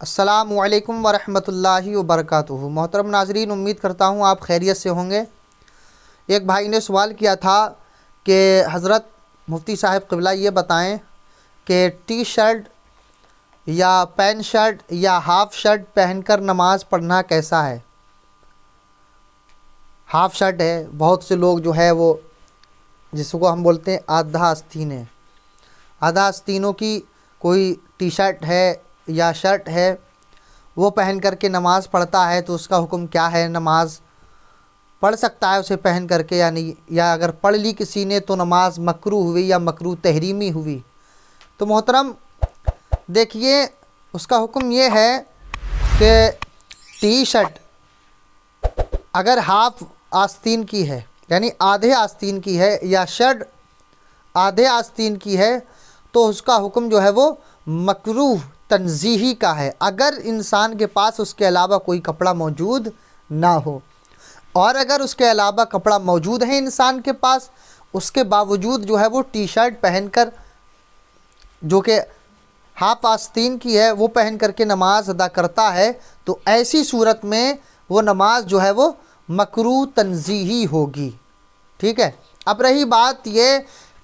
السلام علیکم ورحمۃ وبرکاتہ۔ محترم ناظرین، امید کرتا ہوں آپ خیریت سے ہوں گے۔ ایک بھائی نے سوال کیا تھا کہ حضرت مفتی صاحب قبلہ یہ بتائیں کہ ٹی شرٹ یا پین شرٹ یا ہاف شرٹ پہن کر نماز پڑھنا کیسا ہے؟ ہاف شرٹ ہے، بہت سے لوگ جو ہے وہ جس کو ہم بولتے ہیں آدھا آستین ہے، آدھا آستینوں کی کوئی ٹی شرٹ ہے یا شرٹ ہے، وہ پہن کر کے نماز پڑھتا ہے تو اس کا حکم کیا ہے؟ نماز پڑھ سکتا ہے اسے پہن کر کے یا نہیں؟ یا اگر پڑھ لی کسی نے تو نماز مکروہ ہوئی یا مکروہ تحریمی ہوئی؟ تو محترم دیکھیے، اس کا حکم یہ ہے کہ ٹی شرٹ اگر ہاف آستین کی ہے یعنی آدھے آستین کی ہے یا شرٹ آدھے آستین کی ہے تو اس کا حکم جو ہے وہ مکروہ تنزیہی کا ہے، اگر انسان کے پاس اس کے علاوہ کوئی کپڑا موجود نہ ہو۔ اور اگر اس کے علاوہ کپڑا موجود ہے انسان کے پاس، اس کے باوجود جو ہے وہ ٹی شرٹ پہن کر جو کہ ہاف آستین کی ہے وہ پہن کر کے نماز ادا کرتا ہے تو ایسی صورت میں وہ نماز جو ہے وہ مکروہ تنزیہی ہوگی۔ ٹھیک ہے، اب رہی بات یہ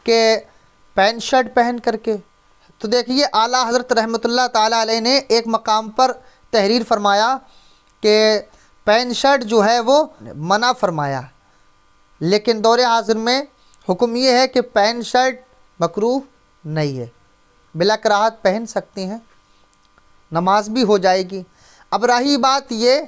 کہ پینٹ شرٹ پہن کر کے، تو دیکھیے اعلیٰ حضرت رحمۃ اللہ تعالیٰ علیہ نے ایک مقام پر تحریر فرمایا کہ پین شرٹ جو ہے وہ منع فرمایا، لیکن دور حاضر میں حکم یہ ہے کہ پین شرٹ مکروہ نہیں ہے، بلا کراہت پہن سکتے ہیں، نماز بھی ہو جائے گی۔ اب رہی بات یہ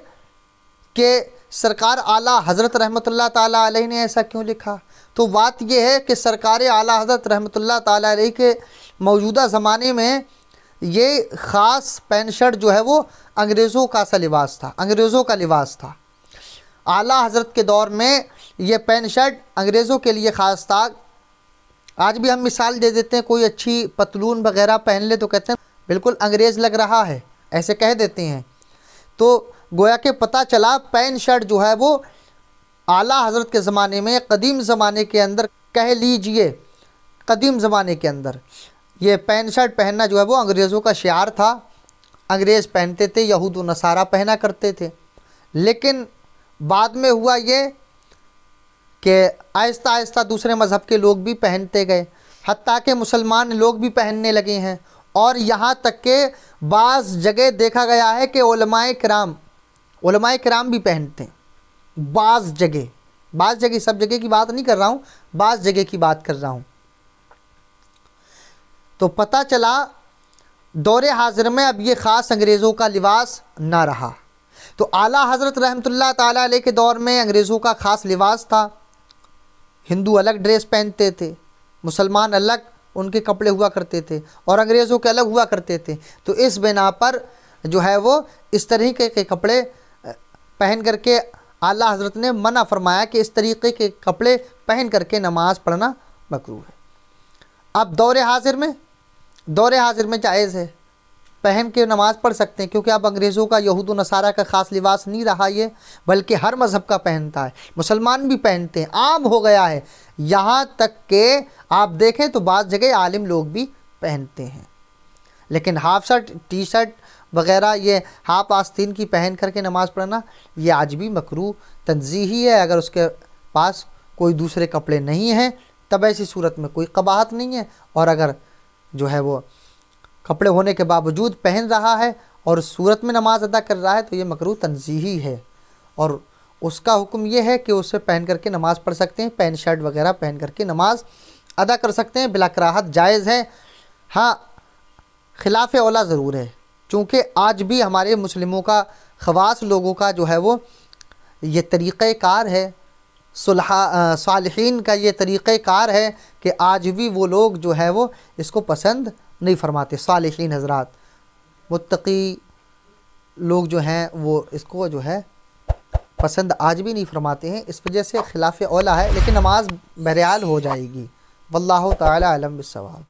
کہ سرکار اعلیٰ حضرت رحمۃ اللہ تعالیٰ علیہ نے ایسا کیوں لکھا؟ تو بات یہ ہے کہ سرکار اعلیٰ حضرت رحمۃ اللہ تعالیٰ علیہ کے موجودہ زمانے میں یہ خاص پین شرٹ جو ہے وہ انگریزوں کا سا لباس تھا، انگریزوں کا لباس تھا۔ اعلیٰ حضرت کے دور میں یہ پین شرٹ انگریزوں کے لیے خاص تھا۔ آج بھی ہم مثال دے دیتے ہیں، کوئی اچھی پتلون وغیرہ پہن لے تو کہتے ہیں بالکل انگریز لگ رہا ہے، ایسے کہہ دیتے ہیں۔ تو گویا کہ پتہ چلا پین شرٹ جو ہے وہ اعلیٰ حضرت کے زمانے میں، قدیم زمانے کے اندر کہہ لیجئے، قدیم زمانے کے اندر یہ پین شرٹ پہننا جو ہے وہ انگریزوں کا شعار تھا، انگریز پہنتے تھے، یہود و نصارہ پہنا کرتے تھے۔ لیکن بعد میں ہوا یہ کہ آہستہ آہستہ دوسرے مذہب کے لوگ بھی پہنتے گئے، حتیٰ کہ مسلمان لوگ بھی پہننے لگے ہیں، اور یہاں تک کہ بعض جگہ دیکھا گیا ہے کہ علماء کرام بھی پہنتے ہیں، بعض جگہ، سب جگہ کی بات نہیں کر رہا ہوں، بعض جگہ کی بات کر رہا ہوں۔ تو پتہ چلا دور حاضر میں اب یہ خاص انگریزوں کا لباس نہ رہا۔ تو اعلیٰ حضرت رحمۃ اللہ تعالیٰ علیہ کے دور میں انگریزوں کا خاص لباس تھا، ہندو الگ ڈریس پہنتے تھے، مسلمان الگ ان کے کپڑے ہوا کرتے تھے، اور انگریزوں کے الگ ہوا کرتے تھے۔ تو اس بنا پر جو ہے وہ اس طریقے کے کپڑے پہن کر کے اعلیٰ حضرت نے منع فرمایا کہ اس طریقے کے کپڑے پہن کر کے نماز پڑھنا مکروہ ہے۔ اب دور حاضر میں جائز ہے، پہن کے نماز پڑھ سکتے ہیں، کیونکہ اب انگریزوں کا، یہود و نصارہ کا خاص لباس نہیں رہا یہ، بلکہ ہر مذہب کا پہنتا ہے، مسلمان بھی پہنتے ہیں، عام ہو گیا ہے، یہاں تک کہ آپ دیکھیں تو بعض جگہ عالم لوگ بھی پہنتے ہیں۔ لیکن ہاف شرٹ، ٹی شرٹ وغیرہ یہ ہاف آستین کی پہن کر کے نماز پڑھنا یہ آج بھی مکروہ تنزیہی ہے۔ اگر اس کے پاس کوئی دوسرے کپڑے نہیں ہیں تب ایسی صورت میں کوئی قباحت نہیں ہے، اور اگر جو ہے وہ کپڑے ہونے کے باوجود پہن رہا ہے اور اس صورت میں نماز ادا کر رہا ہے تو یہ مکروہ تنزیہی ہے، اور اس کا حکم یہ ہے کہ اسے پہن کر کے نماز پڑھ سکتے ہیں، پین شرٹ وغیرہ پہن کر کے نماز ادا کر سکتے ہیں، بلا کراہت جائز ہے۔ ہاں، خلاف اولیٰ ضرور ہے، چونکہ آج بھی ہمارے مسلموں کا، خواص لوگوں کا جو ہے وہ یہ طریقہ کار ہے، صالحین کا یہ طریقہ کار ہے کہ آج بھی وہ لوگ جو ہے وہ اس کو پسند نہیں فرماتے، صالحین حضرات، متقی لوگ جو ہیں وہ اس کو جو ہے پسند آج بھی نہیں فرماتے ہیں، اس وجہ سے خلاف اولیٰ ہے، لیکن نماز بہرحال ہو جائے گی۔ واللہ تعالی اعلم بالصواب۔